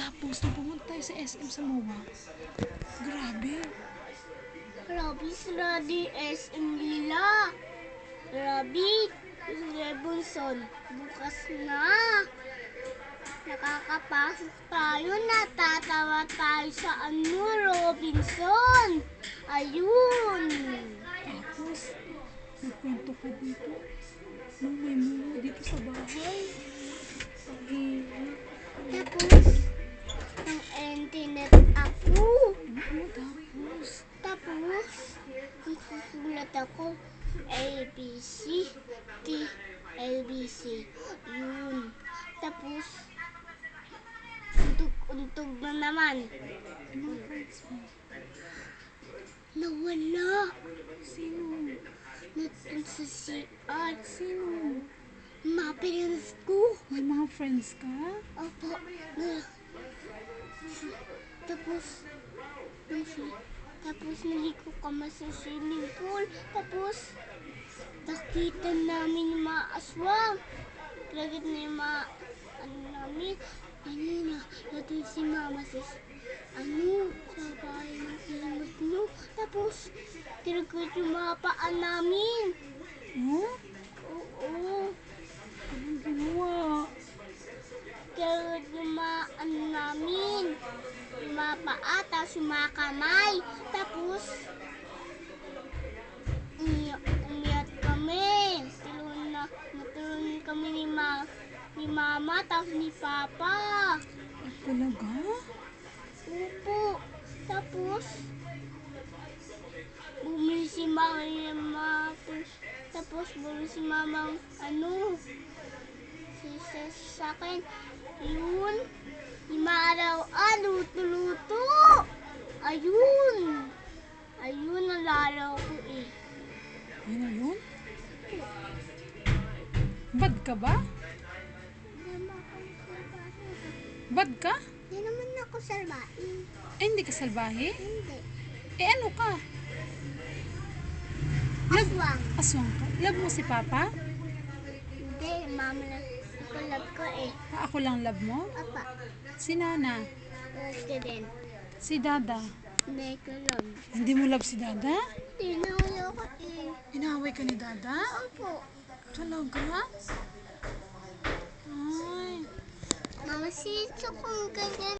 Tapos, nung pumunta tayo sa SM sa MOA, grabe. Grabe sila di SM nila. Grabe. Robinson, bukas na. Nakakapasok tayo, natatawa tayo sa Robinson. Ayun. Tapos, nagkwento ka dito. Nung may MOA dito sa bahay. Ang hirap. Tapos, ng internet ako. Tapos, Nagsusulat ako. ABC, T, ABC. Yun. Tapos, untog na naman. yung mga friends mo. Nawala. Sino? Nandun sa CR. Sino? Mga parents ko. May mga friends ka? Opo. Tapos naligo kami sa swimming pool. Tapos nakita namin yung mga aswang. Lagit na yung mga namin. Natin si mama sa sa bahay ng ilimot nyo. Tapos tinagot yung mga paan namin. Huh? Oo. Anong ginawa? Tinagot yung mga namin. Yung mga paa, tapos yung mga kamay. Tapos umiyak kami. Natulungan kami ni mama, tapos ni papa. Talaga? Opo. Tapos bumili si mama. Tapos bumili si mama sa akin. Yun. Imaarawan, luto-luto. Ayun. Ayun, nalalaw ko eh. Yun na yun? Bad ka ba? Bad ka? Hindi naman ako salbain. Hindi ka salbahe? Hindi. Ano ka? Aswang. Aswang ka? Love mo si Papa? Hindi, mama na. Ako love ko eh. Ako lang love mo? Apa. Si Nana? Okay din. Si Dada? Hindi ko love. Hindi mo love si Dada? Hindi na ako eh. Inaway ka ni Dada? Opo. Talaga? Ay. Mama, sito kung ganyan.